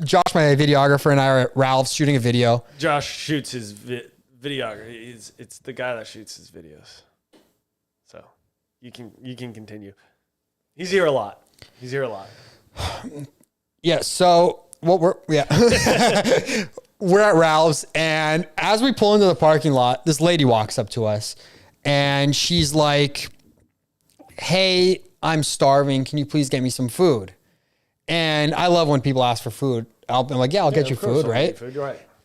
Josh, my videographer, and I are at Ralph's shooting a video. Josh shoots his videography. It's the guy that shoots his videos. So you can continue. He's here a lot. Yeah. So we're at Ralph's, and as we pull into the parking lot, this lady walks up to us, and she's like, "Hey, I'm starving. Can you please get me some food?" And I love when people ask for food. I'm like, yeah, I'll get you food, right?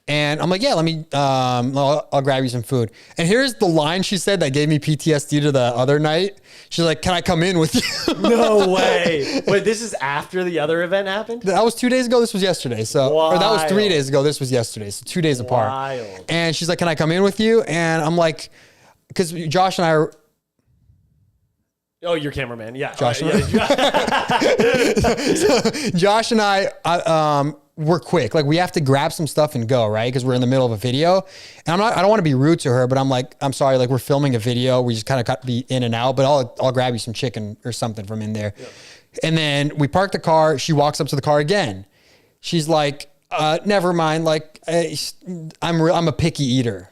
And I'm like, yeah, let me, I'll grab you some food. And here's the line she said that gave me PTSD to the other night. She's like, can I come in with you? No way. Wait, this is after the other event happened? That was 2 days ago. This was yesterday. So, Wild. Or that was 3 days ago. This was yesterday. So 2 days apart. Wild. And she's like, can I come in with you? And I'm like, because Josh and I are, oh, your cameraman. Yeah. Josh, right, so Josh and I, we're quick. Like we have to grab some stuff and go, right? Because we're in the middle of a video. And I don't want to be rude to her, but I'm like, I'm sorry. Like we're filming a video. We just kind of got to be in and out, but I'll grab you some chicken or something from in there. Yeah. And then we park the car. She walks up to the car again. She's like, never mind. Like I'm a picky eater.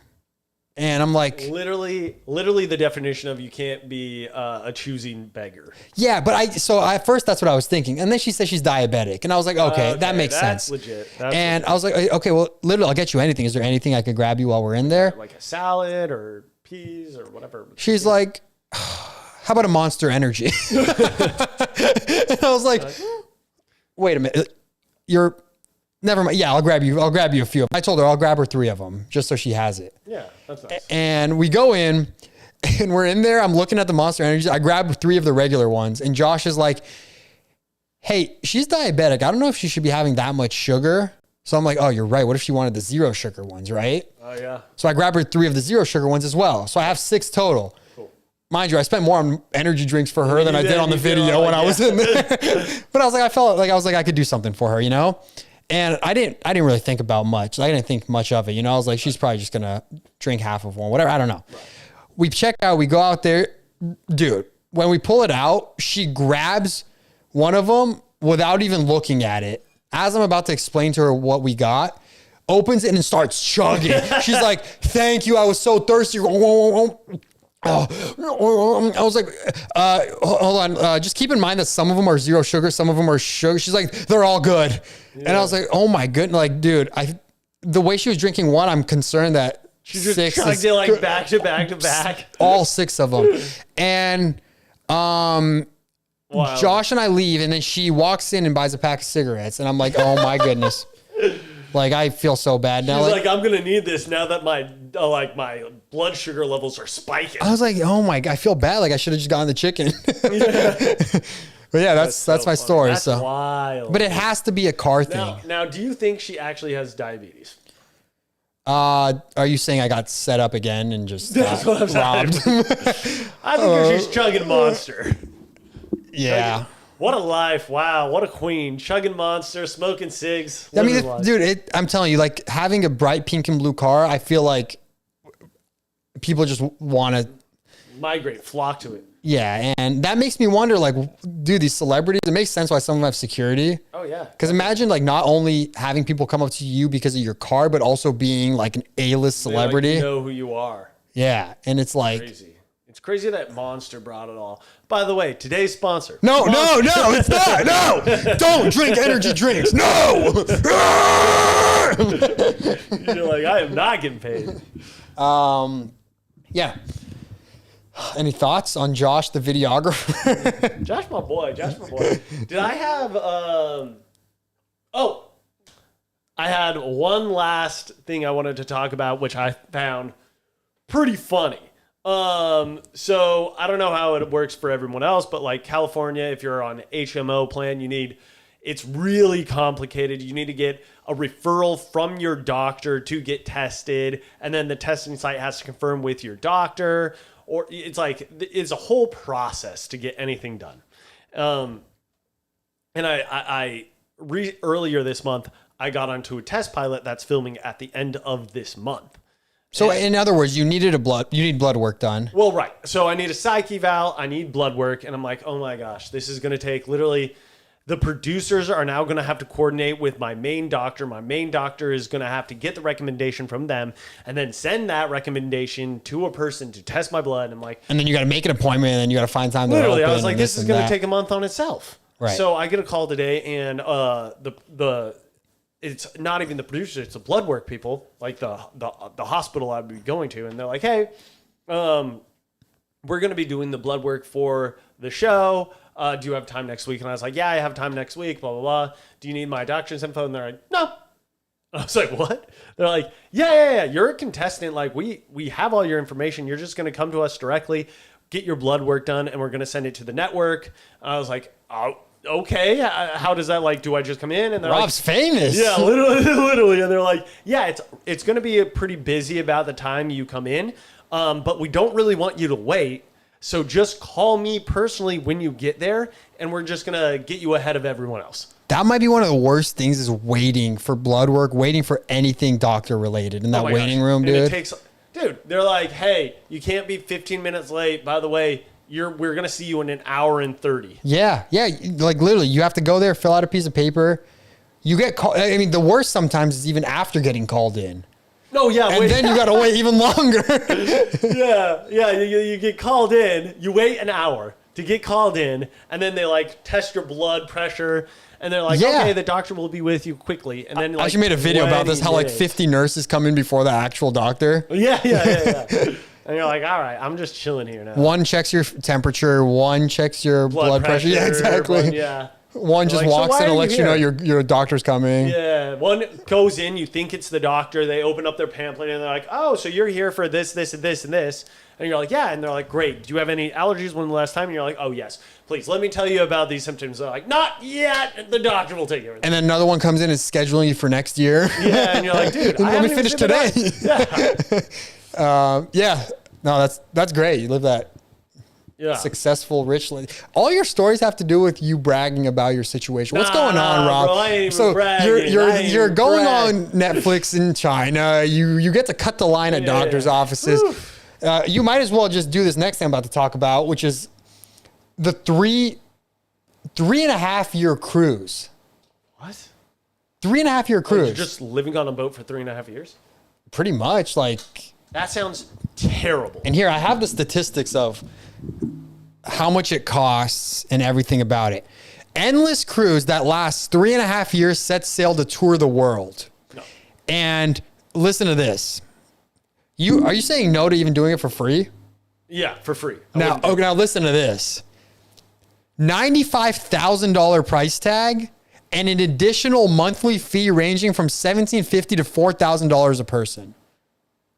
And I'm like, literally the definition of you can't be a choosing beggar. Yeah, but so at first that's what I was thinking, and then she said she's diabetic, and I was like, okay, that makes sense. Legit. And I was like, okay, well, literally, I'll get you anything. Is there anything I could grab you while we're in there? Like a salad or peas or whatever. She's like, how about a Monster Energy? And I was like, wait a minute, never mind. Yeah, I'll grab you a few. I told her I'll grab her 3 of them just so she has it. Yeah, that's nice. And we go in and we're in there. I'm looking at the Monster Energy. I grabbed 3 of the regular ones. And Josh is like, hey, she's diabetic. I don't know if she should be having that much sugar. So I'm like, oh, you're right. What if she wanted the 0 sugar ones, right? Oh, yeah. So I grabbed her 3 of the 0 sugar ones as well. So I have 6 total. Cool. Mind you, I spent more on energy drinks for her than I did on the video when I was in there. But I felt like I could do something for her, you know? And I didn't really think about much. I didn't think much of it. You know, I was like, she's probably just going to drink half of one, whatever. I don't know. Right. We check out, we go out there. Dude, when we pull it out, she grabs one of them without even looking at it. As I'm about to explain to her what we got, opens it and starts chugging. She's like, thank you. I was so thirsty. Oh, I was like, hold on. Just keep in mind that some of them are 0 sugar. Some of them are sugar. She's like, they're all good. Yeah. And I was like, oh my goodness. Like, dude, the way she was drinking one, I'm concerned that She just chugged it like back to back to back. All 6 of them. And Josh and I leave, and then she walks in and buys a pack of cigarettes. And I'm like, oh my goodness. Like, I feel so bad now. She's like, I'm going to need this now that my blood sugar levels are spiking. I was like, oh my God, I feel bad. Like, I should have just gotten the chicken. But yeah, that's my story. That's wild. But it has to be a car thing. Now, do you think she actually has diabetes? Are you saying I got set up again and just That's what I'm robbed? I think she's chugging Monster. Yeah. What a life. Wow. What a queen. Chugging Monster, smoking cigs. I mean, dude, I'm telling you, like, having a bright pink and blue car, I feel like people just want to migrate, flock to it. Yeah, and that makes me wonder, like, dude, these celebrities, it makes sense why some of them have security. Oh, yeah. Because imagine, like, not only having people come up to you because of your car, but also being, like, an A-list celebrity. Like, know who you are. Yeah, and it's like... Crazy. It's crazy that Monster brought it all. By the way, today's sponsor. No, it's not. No, don't drink energy drinks. No. You're like, I am not getting paid. Yeah. Any thoughts on Josh, the videographer? Josh, my boy. Did I have, I had one last thing I wanted to talk about, which I found pretty funny. So I don't know how it works for everyone else, but like California, if you're on HMO plan, it's really complicated. You need to get a referral from your doctor to get tested. And then the testing site has to confirm with your doctor, or it's a whole process to get anything done. And earlier this month, I got onto a test pilot that's filming at the end of this month. So in other words, you need blood work done. Well, right. So I need a psych eval. I need blood work. And I'm like, oh my gosh, this is going to take literally, the producers are now going to have to coordinate with my main doctor. My main doctor is going to have to get the recommendation from them and then send that recommendation to a person to test my blood. And then you got to make an appointment and then you got to find time to literally, I was like, this is going to take a month on itself. Right. So I get a call today and it's not even the producers, it's the blood work people, like the hospital I'd be going to. And they're like, hey, we're going to be doing the blood work for the show. Do you have time next week? And I was like, yeah, I have time next week, blah, blah, blah. Do you need my doctor's info? And they're like, no. I was like, what? They're like, yeah. You're a contestant. Like, we have all your information. You're just going to come to us directly, get your blood work done, and we're going to send it to the network. I was like, oh. Okay, how does that, like, do I just come in? And they're Rob's famous. Yeah, literally. And they're like, yeah, it's going to be pretty busy about the time you come in, but we don't really want you to wait. So just call me personally when you get there, and we're just going to get you ahead of everyone else. That might be one of the worst things is waiting for blood work, waiting for anything doctor related in that waiting room, dude. They're like, hey, you can't be 15 minutes late. By the way, we're going to see you in an hour and 30. Yeah. Like literally, you have to go there, fill out a piece of paper. You get called. I mean, the worst sometimes is even after getting called in. Oh, yeah. And then you got to wait even longer. Yeah. You get called in. You wait an hour to get called in. And then they like test your blood pressure. And they're like, okay, the doctor will be with you quickly. And then I actually made a video about this, how like 50 nurses come in before the actual doctor. Yeah. And you're like, all right, I'm just chilling here now. One checks your temperature. One checks your blood pressure. Yeah, exactly. One just walks in and lets you know your doctor's coming. Yeah. One goes in. You think it's the doctor. They open up their pamphlet and they're like, oh, so you're here for this, this, and this, and this. And you're like, yeah. And they're like, great. Do you have any allergies? When the last time? And you're like, oh, yes. Please, let me tell you about these symptoms. They're like, not yet. The doctor will take everything. And then another one comes in and is scheduling you for next year. Yeah. And you're like, dude, let me finish today. Yeah. No, that's great. You live that successful, rich life. All your stories have to do with you bragging about your situation. What's going on, Rob? Bro, I ain't even bragging. You're going on Netflix in China. You get to cut the line at doctors' offices. You might as well just do this next thing I'm about to talk about, which is the 3.5 year cruise. What? 3.5 year cruise. You're just living on a boat for 3.5 years? Pretty much, like. That sounds terrible. And here I have the statistics of how much it costs and everything about it. Endless cruise that lasts 3.5 years sets sail to tour the world. No. And listen to this. Are you saying no to even doing it for free? Yeah, for free. Now listen to this. $95,000 price tag and an additional monthly fee ranging from $1,750 to $4,000 a person.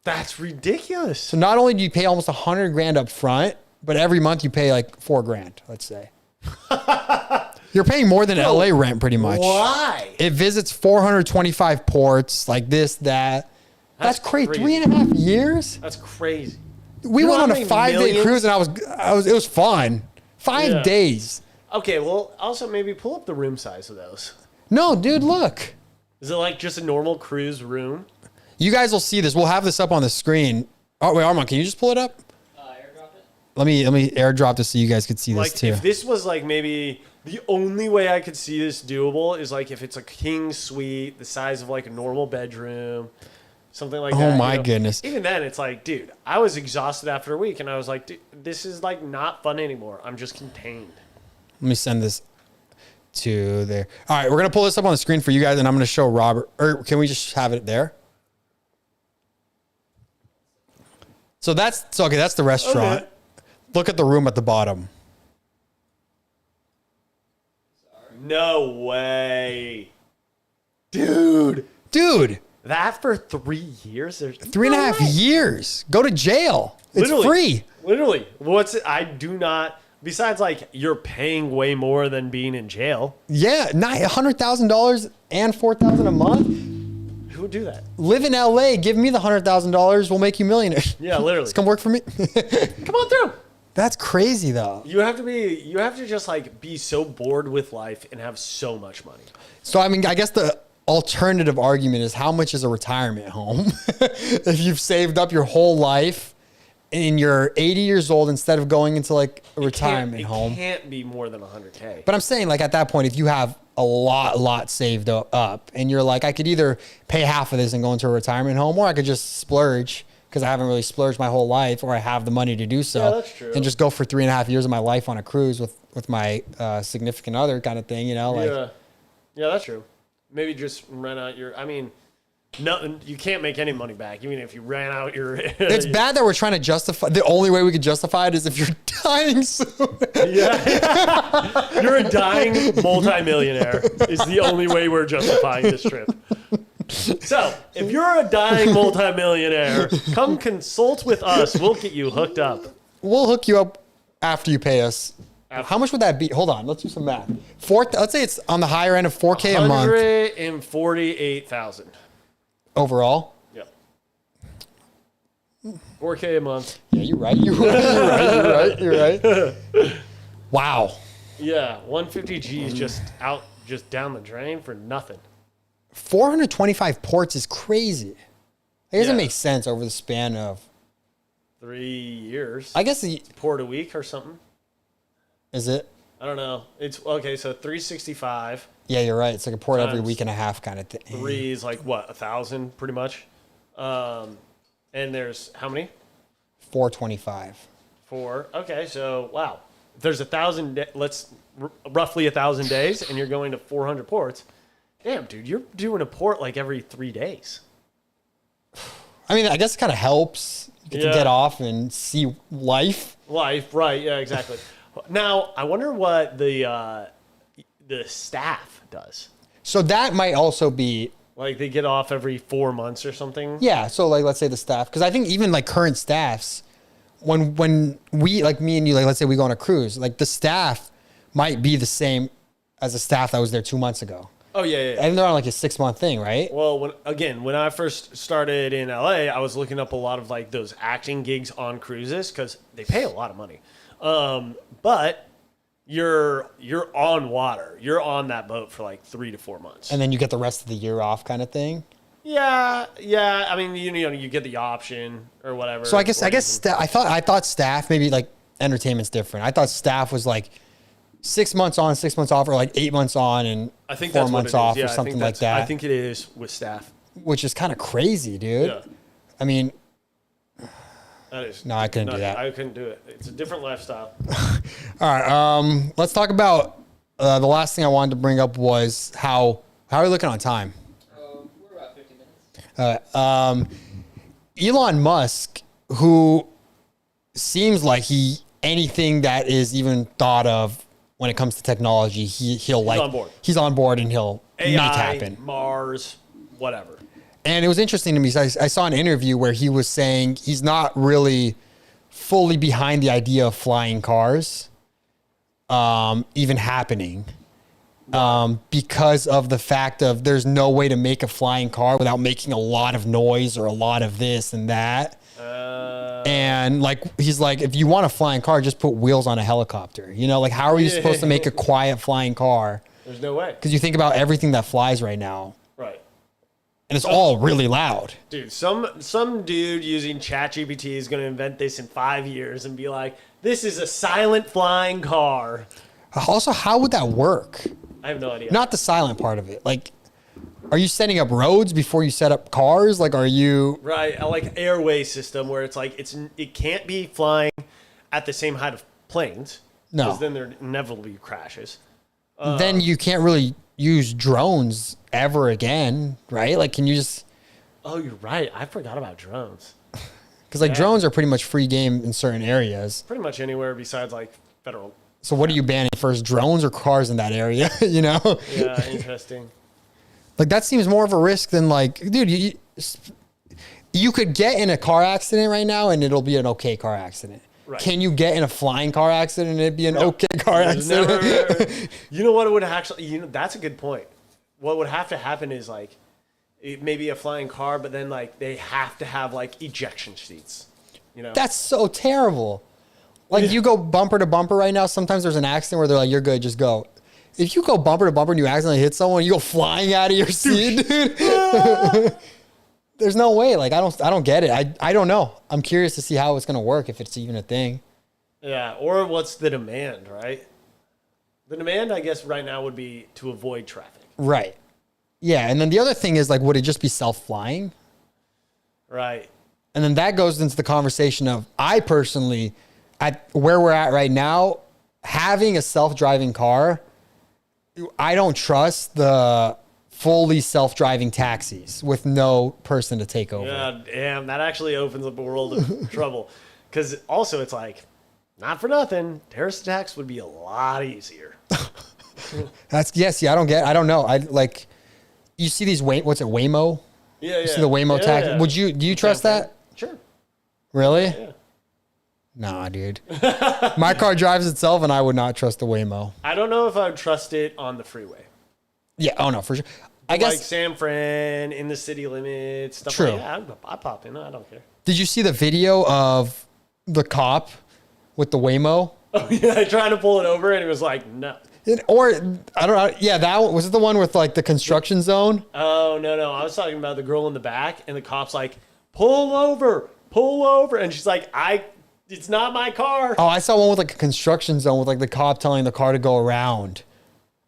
That's ridiculous. So not only do you pay almost $100,000 up front, but every month you pay like $4,000, let's say. You're paying more than LA rent pretty much. Why? It visits 425 ports, like this, that. That's crazy. 3.5 years? That's crazy. We went on a 5-day cruise and it was fun. 5 days. Okay, well, also maybe pull up the room size of those. No, dude, look. Is it like just a normal cruise room? You guys will see this. We'll have this up on the screen. Oh, wait, Armand, can you just pull it up? Airdrop it? Let me airdrop this so you guys could see Like, this too. if this was like maybe the only way I could see this doable is like if it's a king suite, the size of like a normal bedroom, something like that. Oh my goodness. Even then, it's like, dude, I was exhausted after a week, and I was like, dude, this is like not fun anymore. I'm just contained. Let me send this to there. All right, we're going to pull this up on the screen for you guys, and I'm going to show Robert. Or can we just have it there? So that's the restaurant. Okay. Look at the room at the bottom. No way. Dude. That for 3 years? There's 3.5 years. Go to jail. It's free. Literally. I do not, besides like you're paying way more than being in jail. Yeah, $100,000 and $4,000 a month. Who would do that? Live in LA. Give me the $100,000. We'll make you millionaires. Yeah, literally. Just come work for me. Come on through. That's crazy though. You have to just like be so bored with life and have so much money. So I mean, I guess the alternative argument is how much is a retirement home? If you've saved up your whole life and you're 80 years old, instead of going into like a retirement home. It can't be more than $100K. But I'm saying like at that point, if you have a lot saved up and you're like, I could either pay half of this and go into a retirement home, or I could just splurge because I haven't really splurged my whole life, or I have the money to do so. Yeah, that's true. And just go for 3.5 years of my life on a cruise with my significant other kind of thing, you know? Like, yeah, that's true. Maybe just rent out you can't make any money back, even if you ran out your. It's bad that we're trying to justify. The only way we could justify it is if you're dying soon. Yeah, you're a dying multimillionaire. Is the only way we're justifying this trip. So, if you're a dying multimillionaire, come consult with us. We'll get you hooked up. We'll hook you up after you pay us. How much would that be? Hold on, let's do some math. Let's say it's on the higher end of $4K a month. $148,000 overall. Yeah. $4K a month. Yeah, you're right. You're right. Wow. Yeah, 150G is just down the drain for nothing. 425 ports is crazy. It doesn't make sense over the span of 3 years. I guess port a week or something. Is it? I don't know. It's okay. So 365. Yeah, you're right. It's like a port every week and a half kind of thing. 3 is like what, 1,000 pretty much. And there's how many? 425. 4. Okay, so wow. If there's 1,000, roughly 1,000 days, and you're going to 400 ports. Damn, dude, you're doing a port like every 3 days. I mean, I guess it kind of helps. You get to get off and see life. Life, right? Yeah, exactly. Now, I wonder what the staff does. So that might also be like they get off every 4 months or something. Yeah. So like, let's say the staff, because I think even like current staffs, when we like me and you, like let's say we go on a cruise, like the staff might be the same as the staff that was there 2 months ago. Oh yeah. And they're on like a 6-month thing, right? Well, when I first started in LA, I was looking up a lot of like those acting gigs on cruises because they pay a lot of money. But you're on water. You're on that boat for like 3 to 4 months, and then you get the rest of the year off, kind of thing. Yeah. I mean, you get the option or whatever. So I guess I thought staff, maybe like entertainment's different. I thought staff was like 6 months on, 6 months off, or like 8 months on and I think 4 that's months what it is. off, Yeah, or something like that. I think it is with staff, which is kind of crazy, dude. Yeah. I mean, that is. No, I couldn't do that. I couldn't do it. It's a different lifestyle. All right. Let's talk about the last thing I wanted to bring up was how are we looking on time? We're about 50 minutes. Elon Musk, who seems like anything that is even thought of when it comes to technology, he's on board. He's on board and he'll AI, make happen. Mars, whatever. And it was interesting to me. I saw an interview where he was saying he's not really fully behind the idea of flying cars even happening because of the fact of there's no way to make a flying car without making a lot of noise or a lot of this and that. And like, he's like, if you want a flying car, just put wheels on a helicopter. You know, like how are you supposed to make a quiet flying car? There's no way. Because you think about everything that flies right now. Right. And it's all really loud. Dude, some dude using ChatGPT is going to invent this in 5 years and be like, this is a silent flying car. Also, how would that work? I have no idea. Not the silent part of it. Like, are you setting up roads before you set up cars? Like, are you... Right, like airway system where it's like, it can't be flying at the same height of planes. No. Because then there inevitably crashes. Then you can't really use drones ever again, right? Like, can you just... Oh, you're right. I forgot about drones. Because, like, drones are pretty much free game in certain areas. Pretty much anywhere besides, like, federal. So what are you banning first, drones or cars in that area, you know? Yeah, interesting. Like, that seems more of a risk than, like, dude, you could get in a car accident right now and it'll be an okay car accident. Right. Can you get in a flying car accident and it'd be an okay car accident? You know what would actually, that's a good point. What would have to happen is like, maybe a flying car, but then like they have to have like ejection seats, you know? That's so terrible. Like you go bumper to bumper right now, sometimes there's an accident where they're like, you're good, just go. If you go bumper to bumper and you accidentally hit someone, you go flying out of your seat, dude. There's no way. Like, I don't get it. I don't know. I'm curious to see how it's going to work, if it's even a thing. Yeah. Or what's the demand, right? The demand, I guess, right now would be to avoid traffic. Right. Yeah. And then the other thing is, like, would it just be self-flying? Right. And then that goes into the conversation of, I personally, at where we're at right now, having a self-driving car, I don't trust the fully self-driving taxis with no person to take over. Yeah, damn, that actually opens up a world of trouble. Because also it's like, not for nothing, terrorist attacks would be a lot easier. I don't know. I like, you see these what's it, Waymo? Yeah, You see the Waymo taxi? Yeah. Do you trust that? Sure. Really? Yeah. Nah, dude. My car drives itself and I would not trust the Waymo. I don't know if I would trust it on the freeway. Yeah, oh no, for sure. I guess guess like San Fran, in the city limits, stuff true. like that. I pop in, I don't care. Did you see the video of the cop with the Waymo? Oh yeah, trying to pull it over and it was like, no. Or I don't know. Yeah, that was it. The one with like the construction zone. Oh no, I was talking about the girl in the back, and the cop's like, pull over, and she's like, it's not my car. Oh, I saw one with like a construction zone with like the cop telling the car to go around,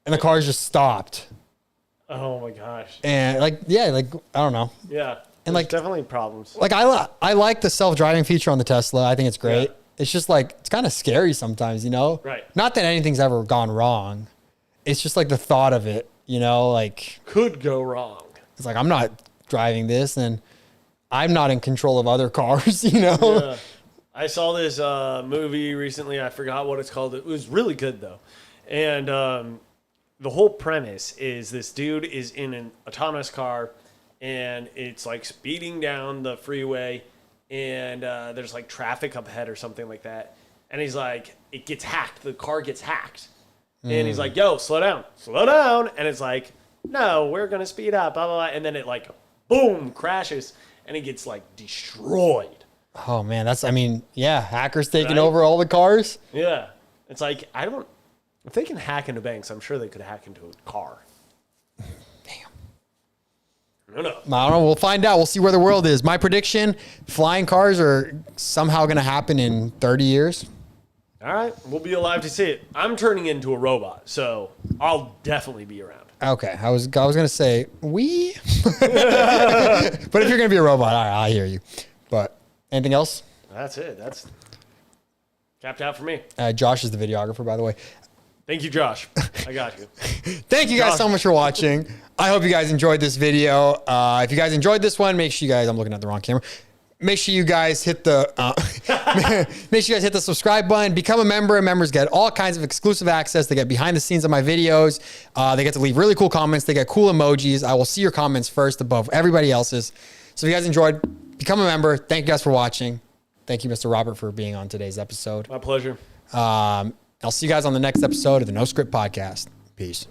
and the car's just stopped. Oh my gosh. And like, yeah, like I don't know. Yeah, and like definitely problems. Like I like the self-driving feature on the Tesla. I think it's great. Yeah. It's just like, it's kind of scary sometimes, you know? Right. Not that anything's ever gone wrong. It's just like the thought of it, you know, like. Could go wrong. It's like, I'm not driving this and I'm not in control of other cars, you know? Yeah. I saw this movie recently. I forgot what it's called. It was really good though. And the whole premise is this dude is in an autonomous car and it's like speeding down the freeway. And there's like traffic up ahead or something like that. And he's like, it gets hacked. The car gets hacked. And he's like, yo, slow down. And it's like, no, we're going to speed up, blah, blah, blah. And then it like, boom, crashes. And it gets like destroyed. Oh, man. Hackers taking over all the cars. Yeah. It's like, if they can hack into banks, I'm sure they could hack into a car. I don't know. We'll find out. We'll see where the world is. My prediction, flying cars are somehow going to happen in 30 years. All right. We'll be alive to see it. I'm turning into a robot, so I'll definitely be around. Okay. I was going to say, we? But if you're going to be a robot, all right, I hear you. But anything else? That's it. That's capped out for me. Josh is the videographer, by the way. Thank you, Josh. I got you. Thank you guys so much for watching. I hope you guys enjoyed this video. If you guys enjoyed this one, make sure you guys, I'm looking at the wrong camera. make sure you guys hit the subscribe button, become a member. Members get all kinds of exclusive access. They get behind the scenes of my videos. They get to leave really cool comments. They get cool emojis. I will see your comments first above everybody else's. So if you guys enjoyed, become a member. Thank you guys for watching. Thank you, Mr. Robert, for being on today's episode. My pleasure. I'll see you guys on the next episode of the No Script Podcast. Peace.